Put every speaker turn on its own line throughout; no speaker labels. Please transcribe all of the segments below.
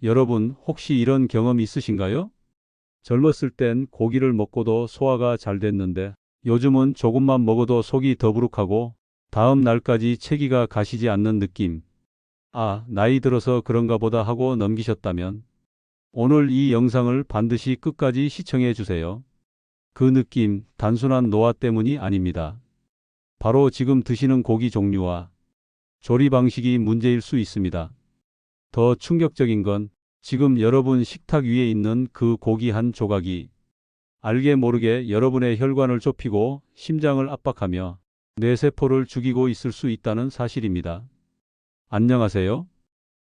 여러분, 혹시 이런 경험 있으신가요? 젊었을 땐 고기를 먹고도 소화가 잘 됐는데 요즘은 조금만 먹어도 속이 더부룩하고 다음 날까지 체기가 가시지 않는 느낌. 아, 나이 들어서 그런가 보다 하고 넘기셨다면 오늘 이 영상을 반드시 끝까지 시청해 주세요. 그 느낌, 단순한 노화 때문이 아닙니다. 바로 지금 드시는 고기 종류와 조리 방식이 문제일 수 있습니다. 더 충격적인 건 지금 여러분 식탁 위에 있는 그 고기 한 조각이 알게 모르게 여러분의 혈관을 좁히고 심장을 압박하며 뇌세포를 죽이고 있을 수 있다는 사실입니다. 안녕하세요.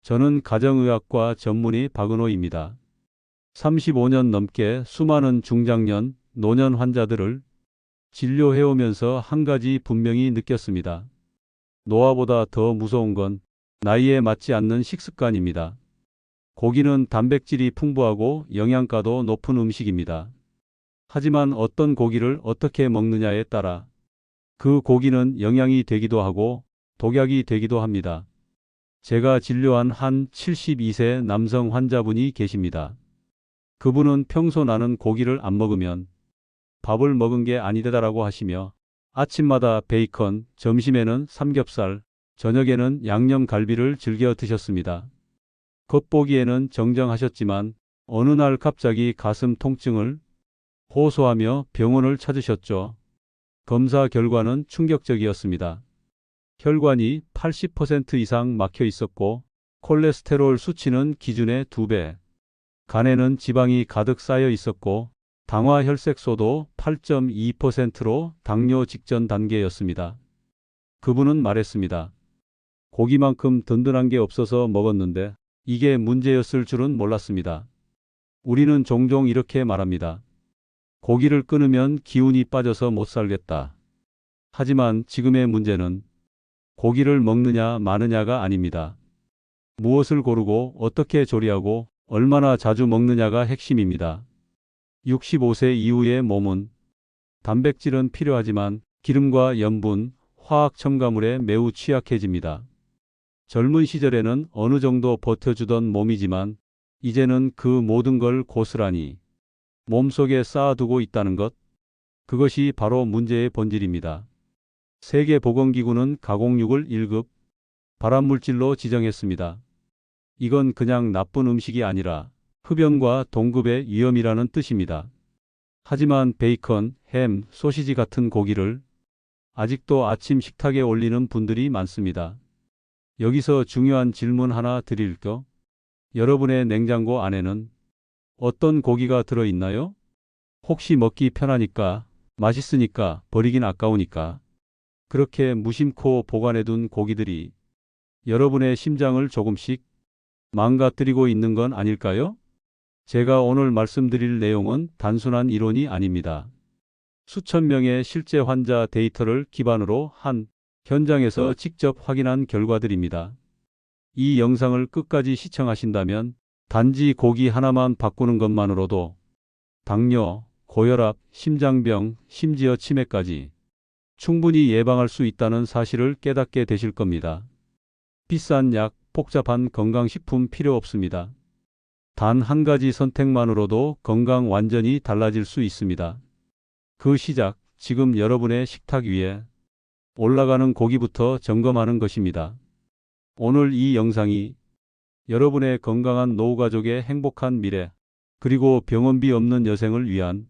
저는 가정의학과 전문의 박은호입니다. 35년 넘게 수많은 중장년, 노년 환자들을 진료해오면서 한 가지 분명히 느꼈습니다. 노화보다 더 무서운 건 나이에 맞지 않는 식습관입니다. 고기는 단백질이 풍부하고 영양가도 높은 음식입니다. 하지만 어떤 고기를 어떻게 먹느냐에 따라 그 고기는 영양이 되기도 하고 독약이 되기도 합니다. 제가 진료한 한 72세 남성 환자분이 계십니다. 그분은 평소 나는 고기를 안 먹으면 밥을 먹은 게 아니다라고 하시며 아침마다 베이컨, 점심에는 삼겹살, 저녁에는 양념갈비를 즐겨 드셨습니다. 겉보기에는 정정하셨지만 어느 날 갑자기 가슴 통증을 호소하며 병원을 찾으셨죠. 검사 결과는 충격적이었습니다. 혈관이 80% 이상 막혀 있었고 콜레스테롤 수치는 기준의 2배, 간에는 지방이 가득 쌓여 있었고 당화 혈색소도 8.2%로 당뇨 직전 단계였습니다. 그분은 말했습니다. 고기만큼 든든한 게 없어서 먹었는데 이게 문제였을 줄은 몰랐습니다. 우리는 종종 이렇게 말합니다. 고기를 끊으면 기운이 빠져서 못 살겠다. 하지만 지금의 문제는 고기를 먹느냐 마느냐가 아닙니다. 무엇을 고르고 어떻게 조리하고 얼마나 자주 먹느냐가 핵심입니다. 65세 이후의 몸은 단백질은 필요하지만 기름과 염분, 화학 첨가물에 매우 취약해집니다. 젊은 시절에는 어느 정도 버텨주던 몸이지만 이제는 그 모든 걸 고스란히 몸속에 쌓아두고 있다는 것, 그것이 바로 문제의 본질입니다. 세계보건기구는 가공육을 1급 발암물질로 지정했습니다. 이건 그냥 나쁜 음식이 아니라 흡연과 동급의 위험이라는 뜻입니다. 하지만 베이컨, 햄, 소시지 같은 고기를 아직도 아침 식탁에 올리는 분들이 많습니다. 여기서 중요한 질문 하나 드릴게요. 여러분의 냉장고 안에는 어떤 고기가 들어있나요? 혹시 먹기 편하니까, 맛있으니까, 버리긴 아까우니까 그렇게 무심코 보관해둔 고기들이 여러분의 심장을 조금씩 망가뜨리고 있는 건 아닐까요? 제가 오늘 말씀드릴 내용은 단순한 이론이 아닙니다. 수천 명의 실제 환자 데이터를 기반으로 한 현장에서 직접 확인한 결과들입니다. 이 영상을 끝까지 시청하신다면 단지 고기 하나만 바꾸는 것만으로도 당뇨, 고혈압, 심장병, 심지어 치매까지 충분히 예방할 수 있다는 사실을 깨닫게 되실 겁니다. 비싼 약, 복잡한 건강식품 필요 없습니다. 단 한 가지 선택만으로도 건강 완전히 달라질 수 있습니다. 그 시작, 지금 여러분의 식탁 위에 올라가는 고기부터 점검하는 것입니다. 오늘 이 영상이 여러분의 건강한 노후가족의 행복한 미래, 그리고 병원비 없는 여생을 위한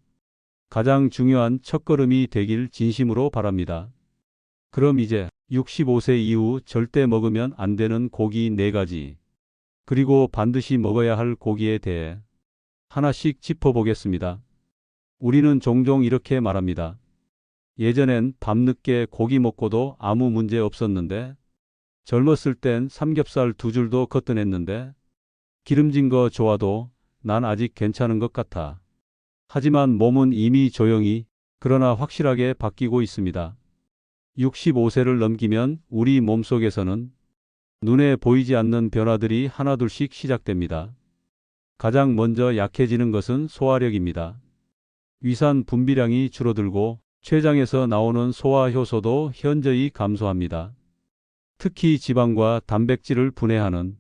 가장 중요한 첫걸음이 되길 진심으로 바랍니다. 그럼 이제 65세 이후 절대 먹으면 안 되는 고기 4가지, 그리고 반드시 먹어야 할 고기에 대해 하나씩 짚어보겠습니다. 우리는 종종 이렇게 말합니다. 예전엔 밤늦게 고기 먹고도 아무 문제 없었는데, 젊었을 땐 삼겹살 2줄도 거뜬했는데, 기름진 거 좋아도 난 아직 괜찮은 것 같아. 하지만 몸은 이미 조용히, 그러나 확실하게 바뀌고 있습니다. 65세를 넘기면 우리 몸속에서는 눈에 보이지 않는 변화들이 하나둘씩 시작됩니다. 가장 먼저 약해지는 것은 소화력입니다. 위산 분비량이 줄어들고 췌장에서 나오는 소화 효소도 현저히 감소합니다. 특히 지방과 단백질을 분해하는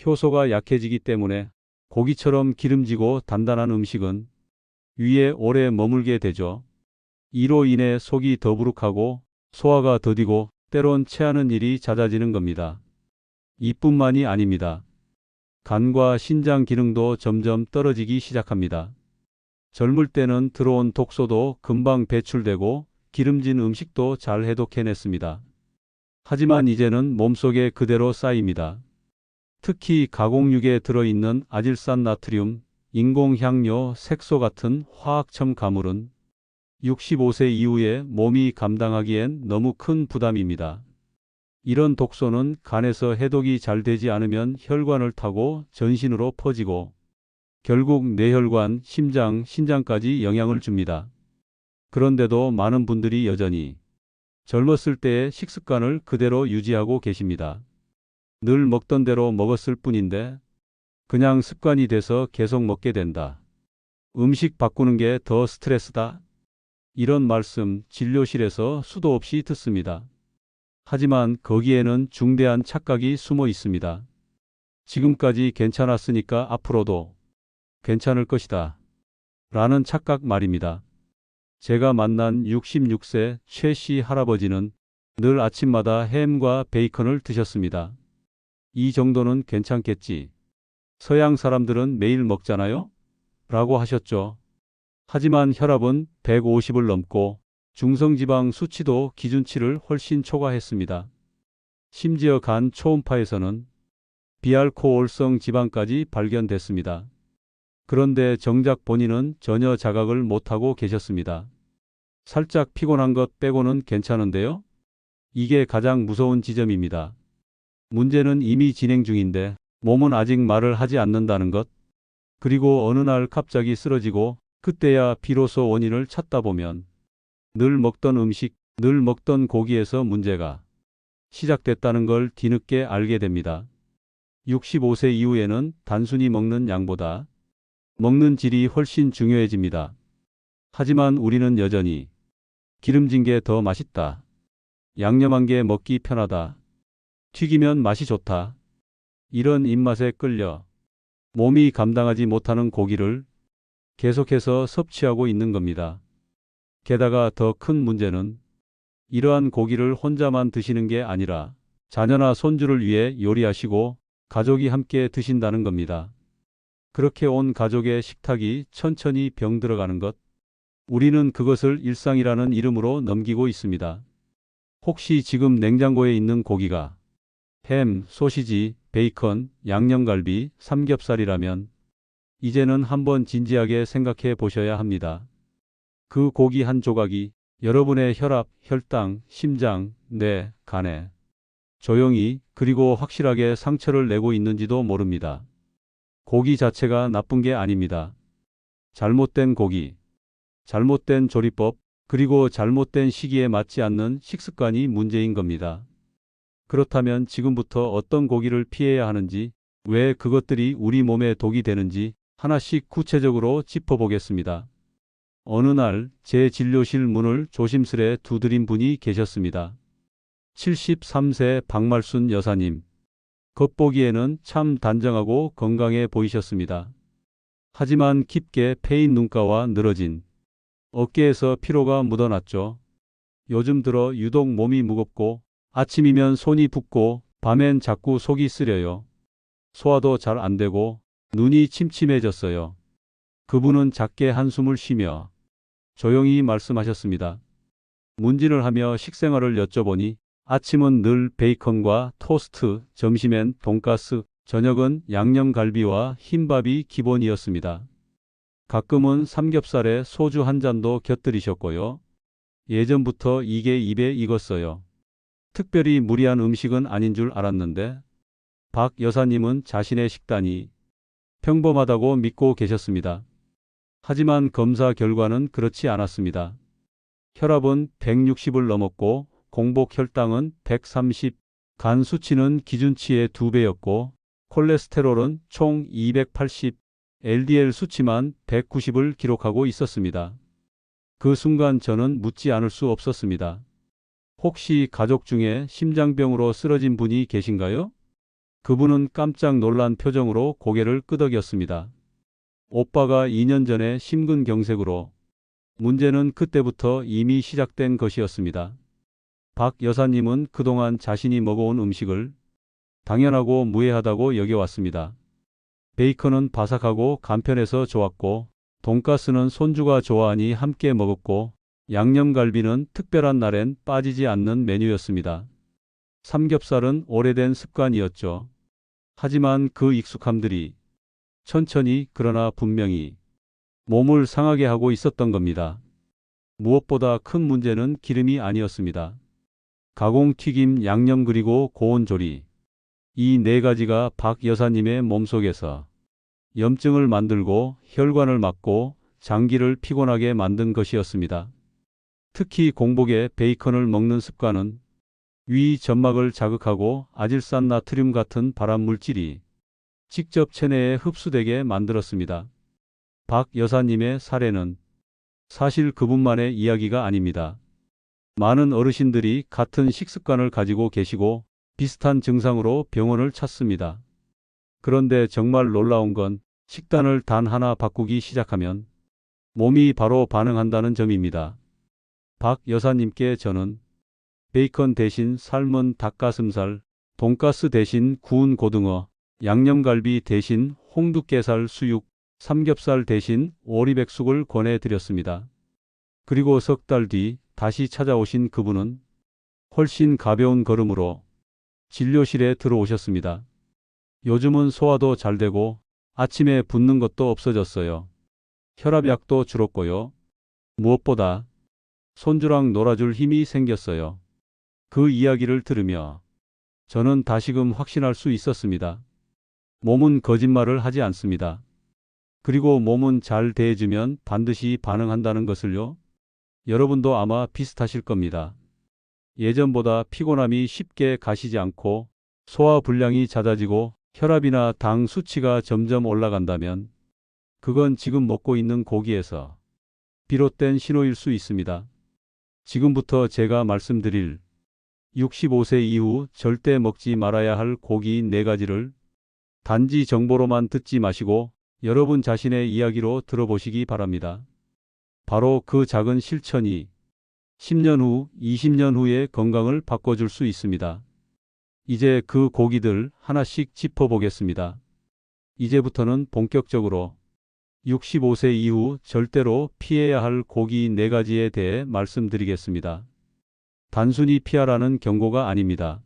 효소가 약해지기 때문에 고기처럼 기름지고 단단한 음식은 위에 오래 머물게 되죠. 이로 인해 속이 더부룩하고 소화가 더디고 때론 체하는 일이 잦아지는 겁니다. 이뿐만이 아닙니다. 간과 신장 기능도 점점 떨어지기 시작합니다. 젊을 때는 들어온 독소도 금방 배출되고 기름진 음식도 잘 해독해냈습니다. 하지만 이제는 몸속에 그대로 쌓입니다. 특히 가공육에 들어있는 아질산 나트륨, 인공향료, 색소 같은 화학 첨가물은 65세 이후에 몸이 감당하기엔 너무 큰 부담입니다. 이런 독소는 간에서 해독이 잘 되지 않으면 혈관을 타고 전신으로 퍼지고 결국 뇌혈관, 심장, 신장까지 영향을 줍니다. 그런데도 많은 분들이 여전히 젊었을 때의 식습관을 그대로 유지하고 계십니다. 늘 먹던 대로 먹었을 뿐인데 그냥 습관이 돼서 계속 먹게 된다. 음식 바꾸는 게 더 스트레스다. 이런 말씀 진료실에서 수도 없이 듣습니다. 하지만 거기에는 중대한 착각이 숨어 있습니다. 지금까지 괜찮았으니까 앞으로도 괜찮을 것이다. 라는 착각 말입니다. 제가 만난 66세 최 씨 할아버지는 늘 아침마다 햄과 베이컨을 드셨습니다. 이 정도는 괜찮겠지. 서양 사람들은 매일 먹잖아요? 라고 하셨죠. 하지만 혈압은 150을 넘고 중성지방 수치도 기준치를 훨씬 초과했습니다. 심지어 간 초음파에서는 비알코올성 지방까지 발견됐습니다. 그런데 정작 본인은 전혀 자각을 못하고 계셨습니다. 살짝 피곤한 것 빼고는 괜찮은데요? 이게 가장 무서운 지점입니다. 문제는 이미 진행 중인데 몸은 아직 말을 하지 않는다는 것. 그리고 어느 날 갑자기 쓰러지고 그때야 비로소 원인을 찾다 보면 늘 먹던 음식, 늘 먹던 고기에서 문제가 시작됐다는 걸 뒤늦게 알게 됩니다. 65세 이후에는 단순히 먹는 양보다 먹는 질이 훨씬 중요해집니다. 하지만 우리는 여전히 기름진 게 더 맛있다. 양념한 게 먹기 편하다. 튀기면 맛이 좋다. 이런 입맛에 끌려 몸이 감당하지 못하는 고기를 계속해서 섭취하고 있는 겁니다. 게다가 더 큰 문제는 이러한 고기를 혼자만 드시는 게 아니라 자녀나 손주를 위해 요리하시고 가족이 함께 드신다는 겁니다. 그렇게 온 가족의 식탁이 천천히 병들어가는 것. 우리는 그것을 일상이라는 이름으로 넘기고 있습니다. 혹시 지금 냉장고에 있는 고기가 햄, 소시지, 베이컨, 양념갈비, 삼겹살이라면 이제는 한번 진지하게 생각해 보셔야 합니다. 그 고기 한 조각이 여러분의 혈압, 혈당, 심장, 뇌, 간에 조용히 그리고 확실하게 상처를 내고 있는지도 모릅니다. 고기 자체가 나쁜 게 아닙니다. 잘못된 고기, 잘못된 조리법, 그리고 잘못된 시기에 맞지 않는 식습관이 문제인 겁니다. 그렇다면 지금부터 어떤 고기를 피해야 하는지, 왜 그것들이 우리 몸에 독이 되는지 하나씩 구체적으로 짚어보겠습니다. 어느 날 제 진료실 문을 조심스레 두드린 분이 계셨습니다. 73세 박말순 여사님. 겉보기에는 참 단정하고 건강해 보이셨습니다. 하지만 깊게 패인 눈가와 늘어진 어깨에서 피로가 묻어났죠. 요즘 들어 유독 몸이 무겁고 아침이면 손이 붓고 밤엔 자꾸 속이 쓰려요. 소화도 잘 안 되고 눈이 침침해졌어요. 그분은 작게 한숨을 쉬며 조용히 말씀하셨습니다. 문진을 하며 식생활을 여쭤보니 아침은 늘 베이컨과 토스트, 점심엔 돈가스, 저녁은 양념갈비와 흰밥이 기본이었습니다. 가끔은 삼겹살에 소주 한 잔도 곁들이셨고요. 예전부터 이게 입에 익었어요. 특별히 무리한 음식은 아닌 줄 알았는데 박 여사님은 자신의 식단이 평범하다고 믿고 계셨습니다. 하지만 검사 결과는 그렇지 않았습니다. 혈압은 160을 넘었고 공복 혈당은 130, 간 수치는 기준치의 2배였고 콜레스테롤은 총 280, LDL 수치만 190을 기록하고 있었습니다. 그 순간 저는 묻지 않을 수 없었습니다. 혹시 가족 중에 심장병으로 쓰러진 분이 계신가요? 그분은 깜짝 놀란 표정으로 고개를 끄덕였습니다. 오빠가 2년 전에 심근경색으로. 문제는 그때부터 이미 시작된 것이었습니다. 박 여사님은 그동안 자신이 먹어온 음식을 당연하고 무해하다고 여겨왔습니다. 베이컨은 바삭하고 간편해서 좋았고, 돈가스는 손주가 좋아하니 함께 먹었고, 양념갈비는 특별한 날엔 빠지지 않는 메뉴였습니다. 삼겹살은 오래된 습관이었죠. 하지만 그 익숙함들이 천천히 그러나 분명히 몸을 상하게 하고 있었던 겁니다. 무엇보다 큰 문제는 기름이 아니었습니다. 가공, 튀김, 양념 그리고 고온 조리. 이 네 가지가 박 여사님의 몸속에서 염증을 만들고 혈관을 막고 장기를 피곤하게 만든 것이었습니다. 특히 공복에 베이컨을 먹는 습관은 위 점막을 자극하고 아질산 나트륨 같은 발암 물질이 직접 체내에 흡수되게 만들었습니다. 박 여사님의 사례는 사실 그분만의 이야기가 아닙니다. 많은 어르신들이 같은 식습관을 가지고 계시고 비슷한 증상으로 병원을 찾습니다. 그런데 정말 놀라운 건 식단을 단 하나 바꾸기 시작하면 몸이 바로 반응한다는 점입니다. 박 여사님께 저는 베이컨 대신 삶은 닭가슴살, 돈가스 대신 구운 고등어, 양념갈비 대신 홍두깨살 수육, 삼겹살 대신 오리백숙을 권해드렸습니다. 그리고 석 달 뒤 다시 찾아오신 그분은 훨씬 가벼운 걸음으로 진료실에 들어오셨습니다. 요즘은 소화도 잘 되고 아침에 붓는 것도 없어졌어요. 혈압약도 줄었고요. 무엇보다 손주랑 놀아줄 힘이 생겼어요. 그 이야기를 들으며 저는 다시금 확신할 수 있었습니다. 몸은 거짓말을 하지 않습니다. 그리고 몸은 잘 대해주면 반드시 반응한다는 것을요. 여러분도 아마 비슷하실 겁니다. 예전보다 피곤함이 쉽게 가시지 않고 소화불량이 잦아지고 혈압이나 당 수치가 점점 올라간다면 그건 지금 먹고 있는 고기에서 비롯된 신호일 수 있습니다. 지금부터 제가 말씀드릴 65세 이후 절대 먹지 말아야 할 고기 4가지를 단지 정보로만 듣지 마시고 여러분 자신의 이야기로 들어보시기 바랍니다. 바로 그 작은 실천이 10년 후, 20년 후의 건강을 바꿔줄 수 있습니다. 이제 그 고기들 하나씩 짚어보겠습니다. 이제부터는 본격적으로 65세 이후 절대로 피해야 할 고기 4가지에 대해 말씀드리겠습니다. 단순히 피하라는 경고가 아닙니다.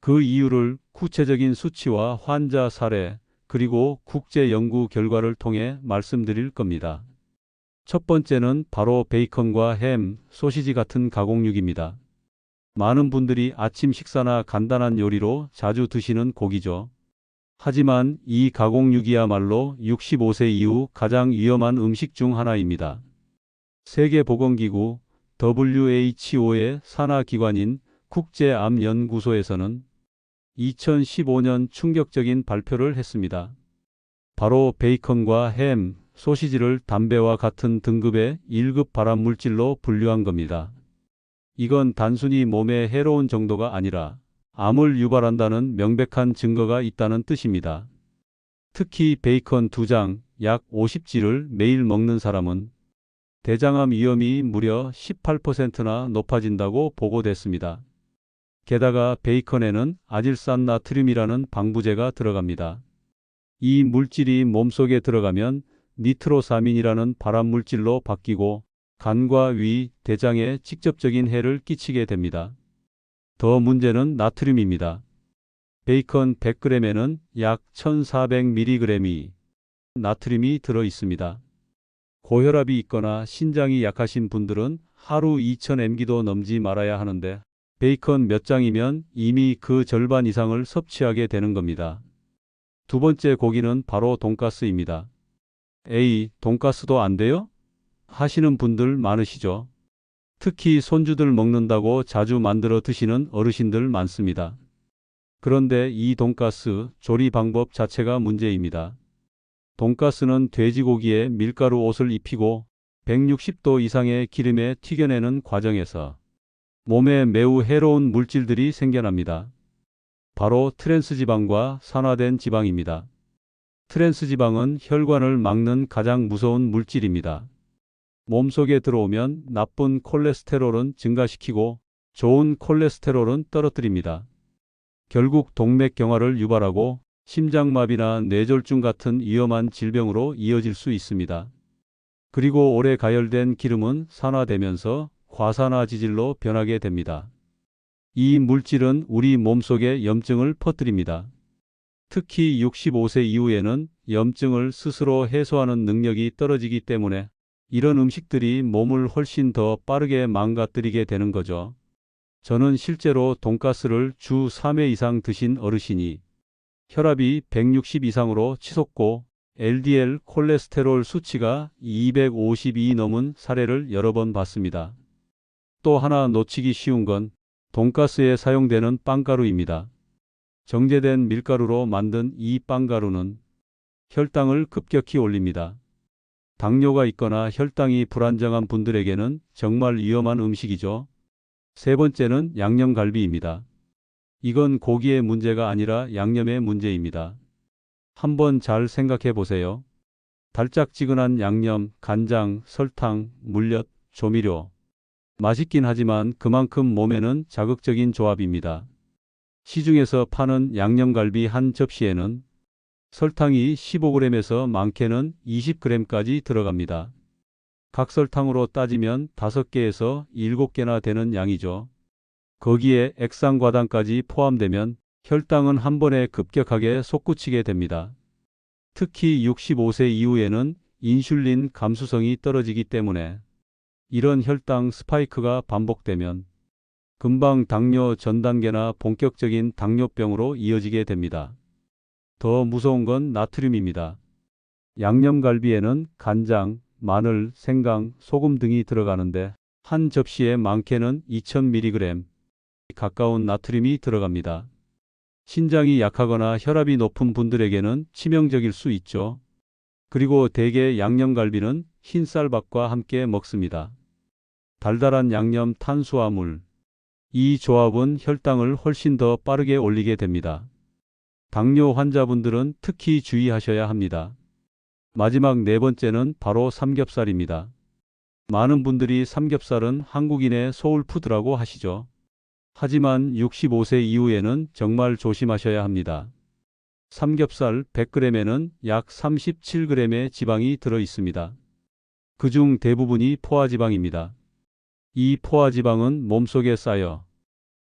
그 이유를 구체적인 수치와 환자 사례, 그리고 국제 연구 결과를 통해 말씀드릴 겁니다. 첫 번째는 바로 베이컨과 햄, 소시지 같은 가공육입니다. 많은 분들이 아침 식사나 간단한 요리로 자주 드시는 고기죠. 하지만 이 가공육이야말로 65세 이후 가장 위험한 음식 중 하나입니다. 세계보건기구 WHO의 산하기관인 국제암연구소에서는 2015년 충격적인 발표를 했습니다. 바로 베이컨과 햄, 소시지를 담배와 같은 등급의 1급 발암물질로 분류한 겁니다. 이건 단순히 몸에 해로운 정도가 아니라 암을 유발한다는 명백한 증거가 있다는 뜻입니다. 특히 베이컨 2장, 약 50지를 매일 먹는 사람은 대장암 위험이 무려 18%나 높아진다고 보고됐습니다. 게다가 베이컨에는 아질산 나트륨이라는 방부제가 들어갑니다. 이 물질이 몸속에 들어가면 니트로사민이라는 발암물질로 바뀌고 간과 위, 대장에 직접적인 해를 끼치게 됩니다. 더 문제는 나트륨입니다. 베이컨 100g에는 약 1400mg이 나트륨이 들어 있습니다. 고혈압이 있거나 신장이 약하신 분들은 하루 2000mg도 넘지 말아야 하는데 베이컨 몇 장이면 이미 그 절반 이상을 섭취하게 되는 겁니다. 두 번째 고기는 바로 돈가스입니다. 에이, 돈가스도 안 돼요? 하시는 분들 많으시죠? 특히 손주들 먹는다고 자주 만들어 드시는 어르신들 많습니다. 그런데 이 돈가스 조리 방법 자체가 문제입니다. 돈가스는 돼지고기에 밀가루 옷을 입히고 160도 이상의 기름에 튀겨내는 과정에서 몸에 매우 해로운 물질들이 생겨납니다. 바로 트랜스 지방과 산화된 지방입니다. 트랜스 지방은 혈관을 막는 가장 무서운 물질입니다. 몸속에 들어오면 나쁜 콜레스테롤은 증가시키고 좋은 콜레스테롤은 떨어뜨립니다. 결국 동맥경화를 유발하고 심장마비나 뇌졸중 같은 위험한 질병으로 이어질 수 있습니다. 그리고 오래 가열된 기름은 산화되면서 과산화 지질로 변하게 됩니다. 이 물질은 우리 몸속에 염증을 퍼뜨립니다. 특히 65세 이후에는 염증을 스스로 해소하는 능력이 떨어지기 때문에 이런 음식들이 몸을 훨씬 더 빠르게 망가뜨리게 되는 거죠. 저는 실제로 돈가스를 주 3회 이상 드신 어르신이 혈압이 160 이상으로 치솟고 LDL 콜레스테롤 수치가 250이 넘은 사례를 여러 번 봤습니다. 또 하나 놓치기 쉬운 건 돈가스에 사용되는 빵가루입니다. 정제된 밀가루로 만든 이 빵가루는 혈당을 급격히 올립니다. 당뇨가 있거나 혈당이 불안정한 분들에게는 정말 위험한 음식이죠. 세 번째는 양념갈비입니다. 이건 고기의 문제가 아니라 양념의 문제입니다. 한번 잘 생각해 보세요. 달짝지근한 양념, 간장, 설탕, 물엿, 조미료. 맛있긴 하지만 그만큼 몸에는 자극적인 조합입니다. 시중에서 파는 양념갈비 한 접시에는 설탕이 15g에서 많게는 20g까지 들어갑니다. 각설탕으로 따지면 5개에서 7개나 되는 양이죠. 거기에 액상과당까지 포함되면 혈당은 한 번에 급격하게 솟구치게 됩니다. 특히 65세 이후에는 인슐린 감수성이 떨어지기 때문에 이런 혈당 스파이크가 반복되면 금방 당뇨 전 단계나 본격적인 당뇨병으로 이어지게 됩니다. 더 무서운 건 나트륨입니다. 양념갈비에는 간장, 마늘, 생강, 소금 등이 들어가는데 한 접시에 많게는 2000mg 가까운 나트륨이 들어갑니다. 신장이 약하거나 혈압이 높은 분들에게는 치명적일 수 있죠. 그리고 대개 양념갈비는 흰쌀밥과 함께 먹습니다. 달달한 양념 탄수화물. 이 조합은 혈당을 훨씬 더 빠르게 올리게 됩니다. 당뇨 환자분들은 특히 주의하셔야 합니다. 마지막 네 번째는 바로 삼겹살입니다. 많은 분들이 삼겹살은 한국인의 소울푸드라고 하시죠. 하지만 65세 이후에는 정말 조심하셔야 합니다. 삼겹살 100g에는 약 37g의 지방이 들어 있습니다. 그중 대부분이 포화지방입니다. 이 포화지방은 몸속에 쌓여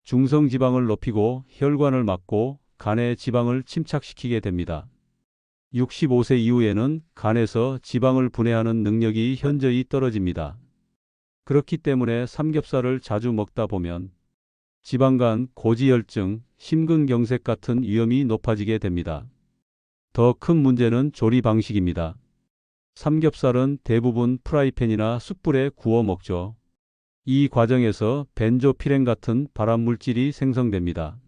중성지방을 높이고 혈관을 막고 간의 지방을 침착시키게 됩니다. 65세 이후에는 간에서 지방을 분해하는 능력이 현저히 떨어집니다. 그렇기 때문에 삼겹살을 자주 먹다 보면 지방간, 고지혈증, 심근경색 같은 위험이 높아지게 됩니다. 더 큰 문제는 조리 방식입니다. 삼겹살은 대부분 프라이팬이나 숯불에 구워 먹죠. 이 과정에서 벤조피렌 같은 발암물질이 생성됩니다.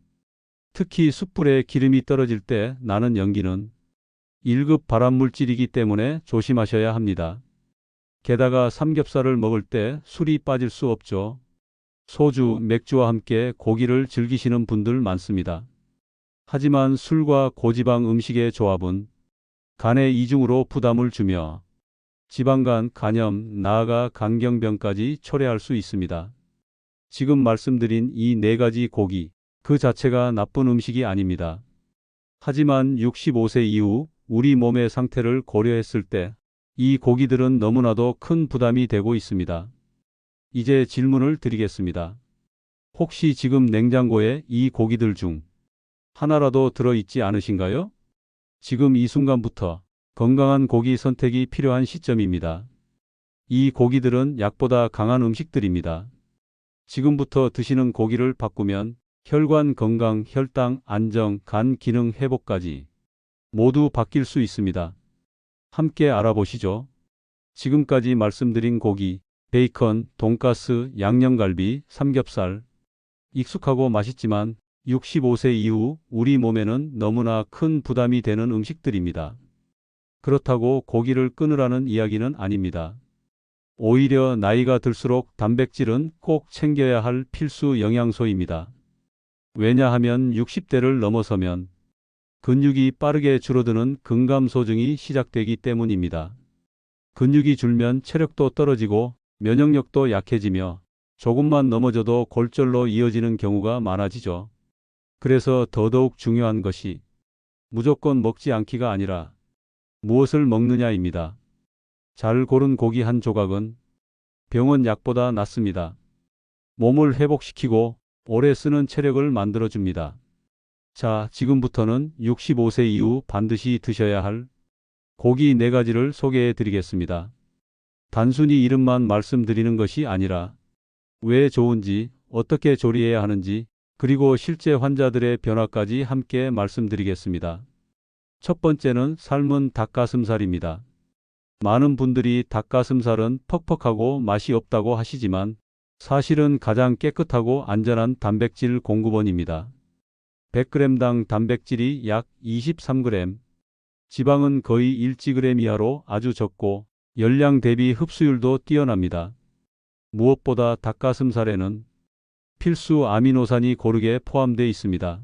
특히 숯불에 기름이 떨어질 때 나는 연기는 1급 발암물질이기 때문에 조심하셔야 합니다. 게다가 삼겹살을 먹을 때 술이 빠질 수 없죠. 소주, 맥주와 함께 고기를 즐기시는 분들 많습니다. 하지만 술과 고지방 음식의 조합은 간에 이중으로 부담을 주며 지방간, 간염, 나아가 간경병까지 초래할 수 있습니다. 지금 말씀드린 이 네 가지 고기, 그 자체가 나쁜 음식이 아닙니다. 하지만 65세 이후 우리 몸의 상태를 고려했을 때 이 고기들은 너무나도 큰 부담이 되고 있습니다. 이제 질문을 드리겠습니다. 혹시 지금 냉장고에 이 고기들 중 하나라도 들어있지 않으신가요? 지금 이 순간부터 건강한 고기 선택이 필요한 시점입니다. 이 고기들은 약보다 강한 음식들입니다. 지금부터 드시는 고기를 바꾸면 혈관 건강, 혈당 안정, 간 기능 회복까지 모두 바뀔 수 있습니다. 함께 알아보시죠. 지금까지 말씀드린 고기, 베이컨, 돈가스, 양념갈비, 삼겹살. 익숙하고 맛있지만 65세 이후 우리 몸에는 너무나 큰 부담이 되는 음식들입니다. 그렇다고 고기를 끊으라는 이야기는 아닙니다. 오히려 나이가 들수록 단백질은 꼭 챙겨야 할 필수 영양소입니다. 왜냐하면 60대를 넘어서면 근육이 빠르게 줄어드는 근감소증이 시작되기 때문입니다. 근육이 줄면 체력도 떨어지고 면역력도 약해지며 조금만 넘어져도 골절로 이어지는 경우가 많아지죠. 그래서 더더욱 중요한 것이 무조건 먹지 않기가 아니라 무엇을 먹느냐입니다. 잘 고른 고기 한 조각은 병원 약보다 낫습니다. 몸을 회복시키고 오래 쓰는 체력을 만들어줍니다. 자, 지금부터는 65세 이후 반드시 드셔야 할 고기 4가지를 소개해 드리겠습니다. 단순히 이름만 말씀드리는 것이 아니라 왜 좋은지, 어떻게 조리해야 하는지, 그리고 실제 환자들의 변화까지 함께 말씀드리겠습니다. 첫 번째는 삶은 닭가슴살입니다. 많은 분들이 닭가슴살은 퍽퍽하고 맛이 없다고 하시지만 사실은 가장 깨끗하고 안전한 단백질 공급원입니다. 100g당 단백질이 약 23g, 지방은 거의 1g 이하로 아주 적고 열량 대비 흡수율도 뛰어납니다. 무엇보다 닭가슴살에는 필수 아미노산이 고르게 포함되어 있습니다.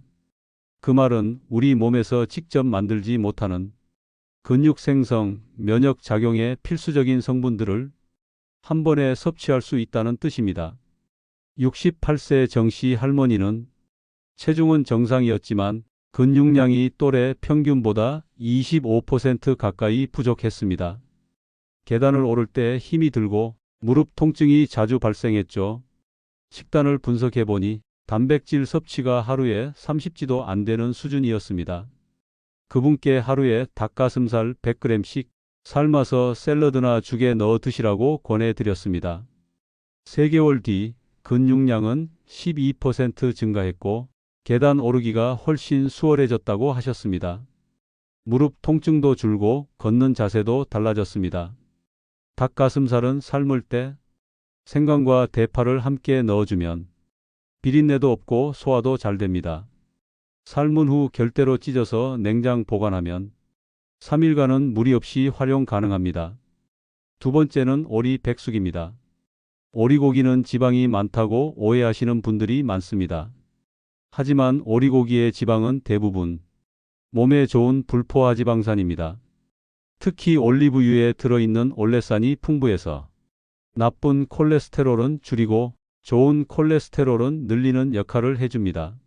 그 말은 우리 몸에서 직접 만들지 못하는 근육 생성, 면역 작용에 필수적인 성분들을 한 번에 섭취할 수 있다는 뜻입니다. 68세 정씨 할머니는 체중은 정상이었지만 근육량이 또래 평균보다 25% 가까이 부족했습니다. 계단을 오를 때 힘이 들고 무릎 통증이 자주 발생했죠. 식단을 분석해보니 단백질 섭취가 하루에 30지도 안 되는 수준이었습니다. 그분께 하루에 닭가슴살 100g씩 삶아서 샐러드나 죽에 넣어 드시라고 권해드렸습니다. 3개월 뒤 근육량은 12% 증가했고 계단 오르기가 훨씬 수월해졌다고 하셨습니다. 무릎 통증도 줄고 걷는 자세도 달라졌습니다. 닭가슴살은 삶을 때 생강과 대파를 함께 넣어주면 비린내도 없고 소화도 잘 됩니다. 삶은 후 결대로 찢어서 냉장 보관하면 3일간은 무리 없이 활용 가능합니다. 두 번째는 오리 백숙입니다. 오리고기는 지방이 많다고 오해하시는 분들이 많습니다. 하지만 오리고기의 지방은 대부분 몸에 좋은 불포화지방산입니다. 특히 올리브유에 들어있는 올레산이 풍부해서 나쁜 콜레스테롤은 줄이고 좋은 콜레스테롤은 늘리는 역할을 해줍니다.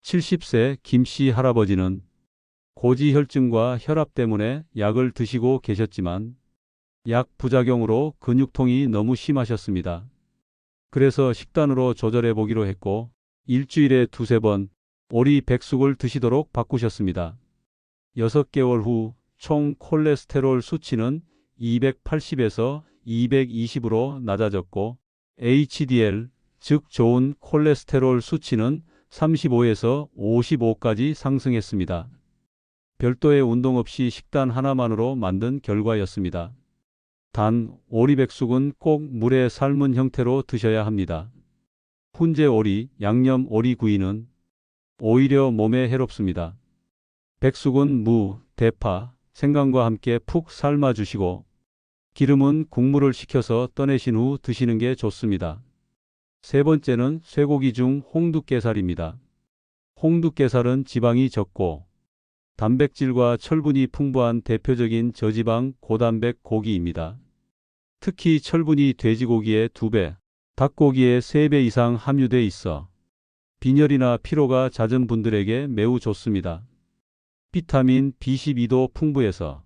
70세 김씨 할아버지는 고지혈증과 혈압 때문에 약을 드시고 계셨지만 약 부작용으로 근육통이 너무 심하셨습니다. 그래서 식단으로 조절해 보기로 했고 일주일에 2~3번 오리 백숙을 드시도록 바꾸셨습니다. 6개월 후 총 콜레스테롤 수치는 280에서 220으로 낮아졌고 HDL, 즉 좋은 콜레스테롤 수치는 35에서 55까지 상승했습니다. 별도의 운동 없이 식단 하나만으로 만든 결과였습니다. 단, 오리백숙은 꼭 물에 삶은 형태로 드셔야 합니다. 훈제 오리, 양념 오리 구이는 오히려 몸에 해롭습니다. 백숙은 무, 대파, 생강과 함께 푹 삶아주시고 기름은 국물을 식혀서 떠내신 후 드시는 게 좋습니다. 세 번째는 쇠고기 중 홍두깨살입니다. 홍두깨살은 지방이 적고 단백질과 철분이 풍부한 대표적인 저지방 고단백 고기입니다. 특히 철분이 돼지고기의 2배, 닭고기의 3배 이상 함유돼 있어 빈혈이나 피로가 잦은 분들에게 매우 좋습니다. 비타민 B12도 풍부해서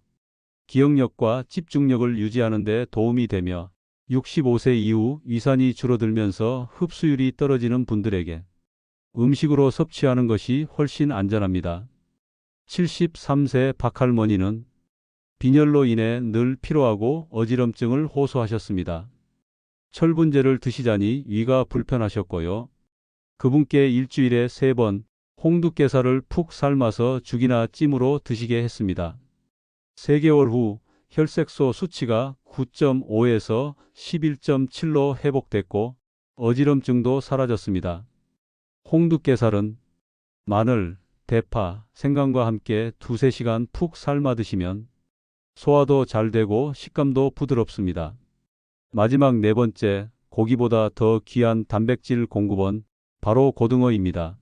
기억력과 집중력을 유지하는 데 도움이 되며 65세 이후 위산이 줄어들면서 흡수율이 떨어지는 분들에게 음식으로 섭취하는 것이 훨씬 안전합니다. 73세 박할머니는 빈혈로 인해 늘 피로하고 어지럼증을 호소하셨습니다. 철분제를 드시자니 위가 불편하셨고요. 그분께 일주일에 3번 홍두깨살을 푹 삶아서 죽이나 찜으로 드시게 했습니다. 3개월 후 혈색소 수치가 9.5에서 11.7로 회복됐고 어지럼증도 사라졌습니다. 홍두깨살은 마늘, 대파, 생강과 함께 2~3시간 푹 삶아 드시면 소화도 잘 되고 식감도 부드럽습니다. 마지막 4번째, 고기보다 더 귀한 단백질 공급원, 바로 고등어입니다.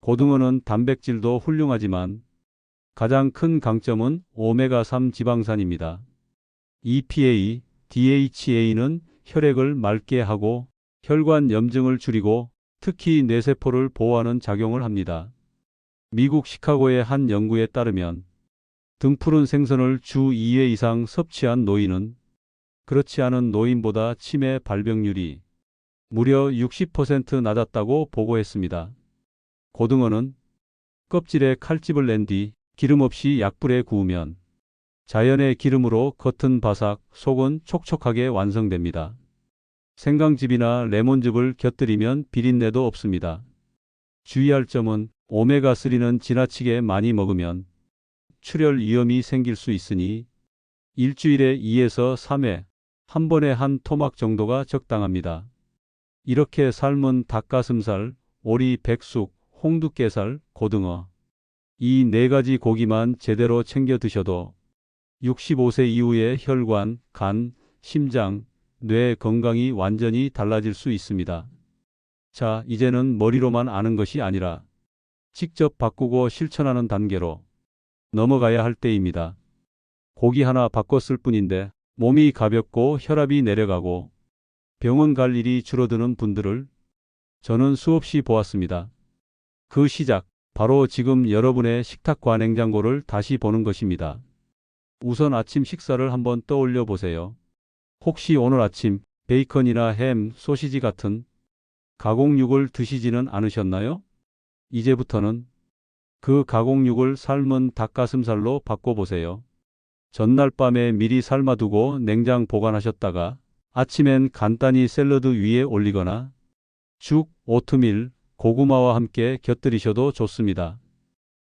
고등어는 단백질도 훌륭하지만 가장 큰 강점은 오메가3 지방산입니다. EPA, DHA는 혈액을 맑게 하고 혈관 염증을 줄이고 특히 뇌세포를 보호하는 작용을 합니다. 미국 시카고의 한 연구에 따르면 등푸른 생선을 주 2회 이상 섭취한 노인은 그렇지 않은 노인보다 치매 발병률이 무려 60% 낮았다고 보고했습니다. 고등어는 껍질에 칼집을 낸 뒤 기름 없이 약불에 구우면 자연의 기름으로 겉은 바삭, 속은 촉촉하게 완성됩니다. 생강즙이나 레몬즙을 곁들이면 비린내도 없습니다. 주의할 점은 오메가3는 지나치게 많이 먹으면 출혈 위험이 생길 수 있으니 일주일에 2에서 3회, 한 번에 한 토막 정도가 적당합니다. 이렇게 삶은 닭가슴살, 오리, 백숙, 홍두깨살, 고등어 이 네 가지 고기만 제대로 챙겨 드셔도 65세 이후에 혈관, 간, 심장, 뇌 건강이 완전히 달라질 수 있습니다. 자, 이제는 머리로만 아는 것이 아니라 직접 바꾸고 실천하는 단계로 넘어가야 할 때입니다. 고기 하나 바꿨을 뿐인데 몸이 가볍고 혈압이 내려가고 병원 갈 일이 줄어드는 분들을 저는 수없이 보았습니다. 그 시작, 바로 지금 여러분의 식탁과 냉장고를 다시 보는 것입니다. 우선 아침 식사를 한번 떠올려 보세요. 혹시 오늘 아침 베이컨이나 햄, 소시지 같은 가공육을 드시지는 않으셨나요? 이제부터는 그 가공육을 삶은 닭가슴살로 바꿔보세요. 전날 밤에 미리 삶아두고 냉장 보관하셨다가 아침엔 간단히 샐러드 위에 올리거나 죽, 오트밀, 고구마와 함께 곁들이셔도 좋습니다.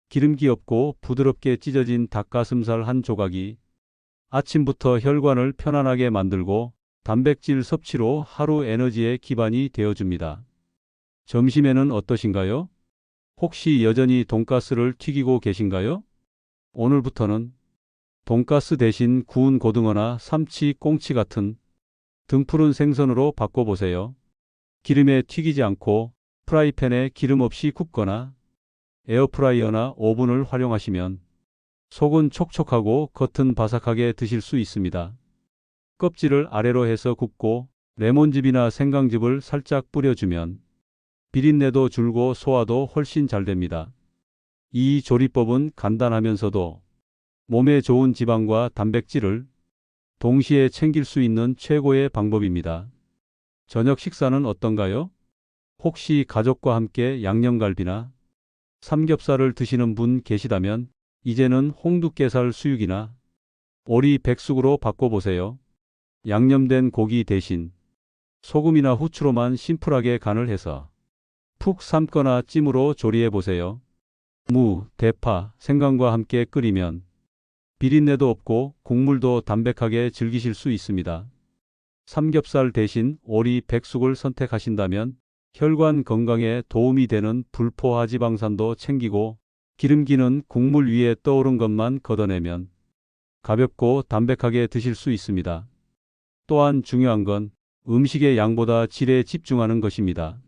기름기 없고 부드럽게 찢어진 닭가슴살 한 조각이 아침부터 혈관을 편안하게 만들고 단백질 섭취로 하루 에너지의 기반이 되어줍니다. 점심에는 어떠신가요? 혹시 여전히 돈가스를 튀기고 계신가요? 오늘부터는 돈가스 대신 구운 고등어나 삼치, 꽁치 같은 등푸른 생선으로 바꿔보세요. 기름에 튀기지 않고 프라이팬에 기름 없이 굽거나 에어프라이어나 오븐을 활용하시면 속은 촉촉하고 겉은 바삭하게 드실 수 있습니다. 껍질을 아래로 해서 굽고 레몬즙이나 생강즙을 살짝 뿌려주면 비린내도 줄고 소화도 훨씬 잘 됩니다. 이 조리법은 간단하면서도 몸에 좋은 지방과 단백질을 동시에 챙길 수 있는 최고의 방법입니다. 저녁 식사는 어떤가요? 혹시 가족과 함께 양념갈비나 삼겹살을 드시는 분 계시다면 이제는 홍두깨살 수육이나 오리 백숙으로 바꿔보세요. 양념된 고기 대신 소금이나 후추로만 심플하게 간을 해서 푹 삶거나 찜으로 조리해보세요. 무, 대파, 생강과 함께 끓이면 비린내도 없고 국물도 담백하게 즐기실 수 있습니다. 삼겹살 대신 오리 백숙을 선택하신다면 혈관 건강에 도움이 되는 불포화 지방산도 챙기고 기름기는 국물 위에 떠오른 것만 걷어내면 가볍고 담백하게 드실 수 있습니다. 또한 중요한 건 음식의 양보다 질에 집중하는 것입니다.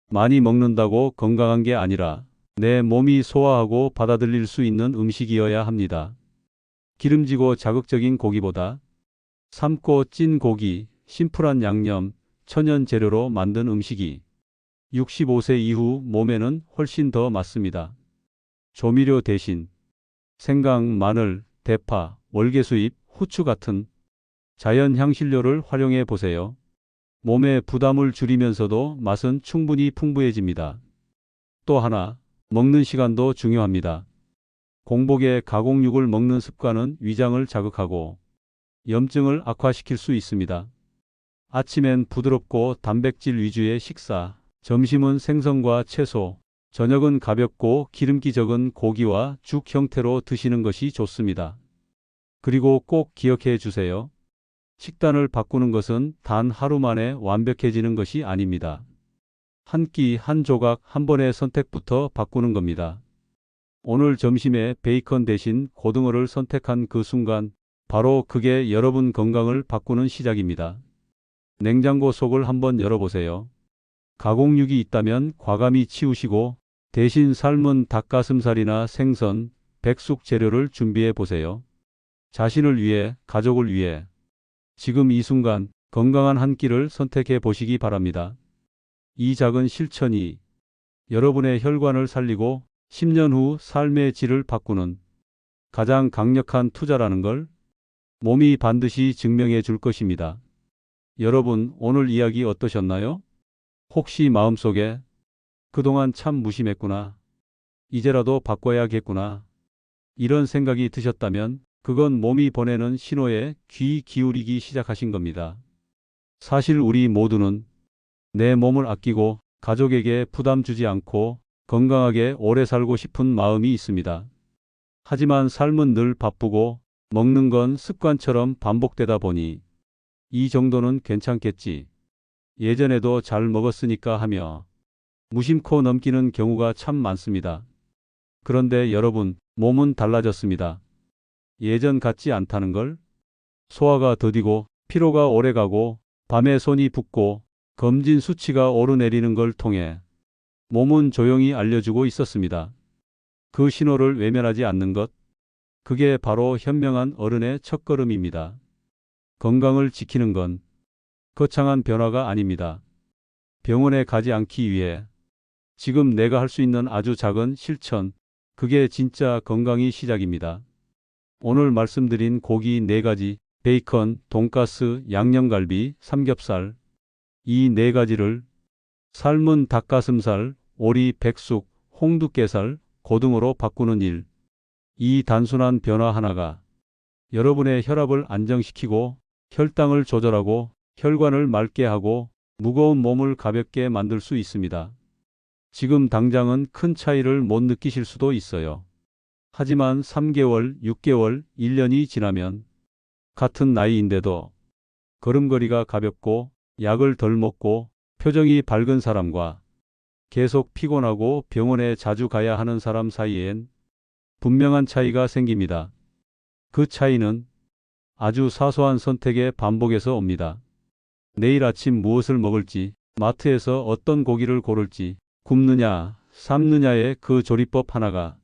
많이 먹는다고 건강한 게 아니라 내 몸이 소화하고 받아들일 수 있는 음식이어야 합니다. 기름지고 자극적인 고기보다 삶고 찐 고기, 심플한 양념, 천연 재료로 만든 음식이 65세 이후 몸에는 훨씬 더 맞습니다. 조미료 대신 생강, 마늘, 대파, 월계수잎, 후추 같은 자연 향신료를 활용해 보세요. 몸의 부담을 줄이면서도 맛은 충분히 풍부해집니다. 또 하나, 먹는 시간도 중요합니다. 공복에 가공육을 먹는 습관은 위장을 자극하고 염증을 악화시킬 수 있습니다. 아침엔 부드럽고 단백질 위주의 식사, 점심은 생선과 채소, 저녁은 가볍고 기름기 적은 고기와 죽 형태로 드시는 것이 좋습니다. 그리고 꼭 기억해 주세요. 식단을 바꾸는 것은 단 하루 만에 완벽해지는 것이 아닙니다. 한 끼 한 조각 한 번의 선택부터 바꾸는 겁니다. 오늘 점심에 베이컨 대신 고등어를 선택한 그 순간 바로 그게 여러분 건강을 바꾸는 시작입니다. 냉장고 속을 한번 열어보세요. 가공육이 있다면 과감히 치우시고 대신 삶은 닭가슴살이나 생선, 백숙 재료를 준비해 보세요. 자신을 위해, 가족을 위해. 지금 이 순간 건강한 한 끼를 선택해 보시기 바랍니다. 이 작은 실천이 여러분의 혈관을 살리고 10년 후 삶의 질을 바꾸는 가장 강력한 투자라는 걸 몸이 반드시 증명해 줄 것입니다. 여러분, 오늘 이야기 어떠셨나요? 혹시 마음속에 그동안 참 무심했구나. 이제라도 바꿔야겠구나. 이런 생각이 드셨다면 그건 몸이 보내는 신호에 귀 기울이기 시작하신 겁니다. 사실 우리 모두는 내 몸을 아끼고 가족에게 부담 주지 않고 건강하게 오래 살고 싶은 마음이 있습니다. 하지만 삶은 늘 바쁘고 먹는 건 습관처럼 반복되다 보니 이 정도는 괜찮겠지. 예전에도 잘 먹었으니까 하며 무심코 넘기는 경우가 참 많습니다. 그런데 여러분, 몸은 달라졌습니다. 예전 같지 않다는 걸. 소화가 더디고 피로가 오래가고 밤에 손이 붓고 검진 수치가 오르내리는 걸 통해 몸은 조용히 알려주고 있었습니다. 그 신호를 외면하지 않는 것, 그게 바로 현명한 어른의 첫걸음입니다. 건강을 지키는 건 거창한 변화가 아닙니다. 병원에 가지 않기 위해 지금 내가 할 수 있는 아주 작은 실천, 그게 진짜 건강의 시작입니다. 오늘 말씀드린 고기 4가지, 베이컨, 돈가스, 양념갈비, 삼겹살, 이 4가지를 삶은 닭가슴살, 오리, 백숙, 홍두깨살, 고등어로 바꾸는 일. 이 단순한 변화 하나가 여러분의 혈압을 안정시키고 혈당을 조절하고 혈관을 맑게 하고 무거운 몸을 가볍게 만들 수 있습니다. 지금 당장은 큰 차이를 못 느끼실 수도 있어요. 하지만 3개월, 6개월, 1년이 지나면 같은 나이인데도 걸음걸이가 가볍고 약을 덜 먹고 표정이 밝은 사람과 계속 피곤하고 병원에 자주 가야 하는 사람 사이엔 분명한 차이가 생깁니다. 그 차이는 아주 사소한 선택의 반복에서 옵니다. 내일 아침 무엇을 먹을지, 마트에서 어떤 고기를 고를지, 굽느냐, 삶느냐의 그 조리법 하나가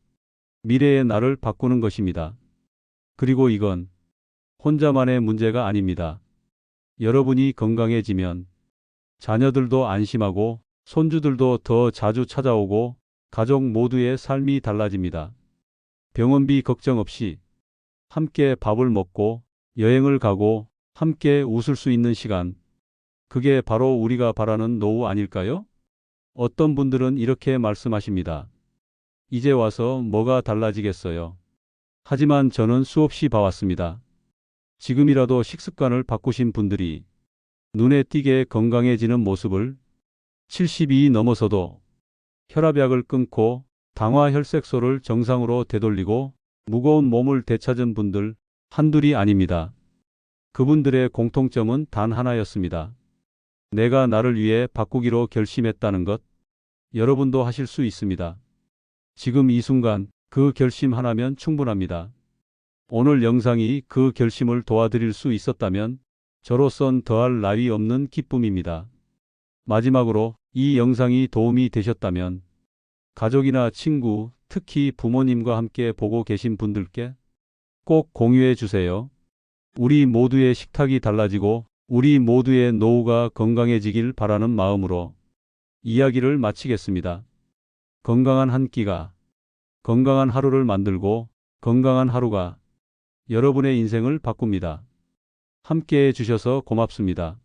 미래의 나를 바꾸는 것입니다. 그리고 이건 혼자만의 문제가 아닙니다. 여러분이 건강해지면 자녀들도 안심하고 손주들도 더 자주 찾아오고 가족 모두의 삶이 달라집니다. 병원비 걱정 없이 함께 밥을 먹고 여행을 가고 함께 웃을 수 있는 시간. 그게 바로 우리가 바라는 노후 아닐까요? 어떤 분들은 이렇게 말씀하십니다. 이제 와서 뭐가 달라지겠어요. 하지만 저는 수없이 봐왔습니다. 지금이라도 식습관을 바꾸신 분들이 눈에 띄게 건강해지는 모습을 70이 넘어서도 혈압약을 끊고 당화혈색소를 정상으로 되돌리고 무거운 몸을 되찾은 분들 한둘이 아닙니다. 그분들의 공통점은 단 하나였습니다. 내가 나를 위해 바꾸기로 결심했다는 것. 여러분도 하실 수 있습니다. 지금 이 순간 그 결심 하나면 충분합니다. 오늘 영상이 그 결심을 도와드릴 수 있었다면 저로선 더할 나위 없는 기쁨입니다. 마지막으로 이 영상이 도움이 되셨다면 가족이나 친구, 특히 부모님과 함께 보고 계신 분들께 꼭 공유해 주세요. 우리 모두의 식탁이 달라지고 우리 모두의 노후가 건강해지길 바라는 마음으로 이야기를 마치겠습니다. 건강한 한 끼가 건강한 하루를 만들고 건강한 하루가 여러분의 인생을 바꿉니다. 함께해 주셔서 고맙습니다.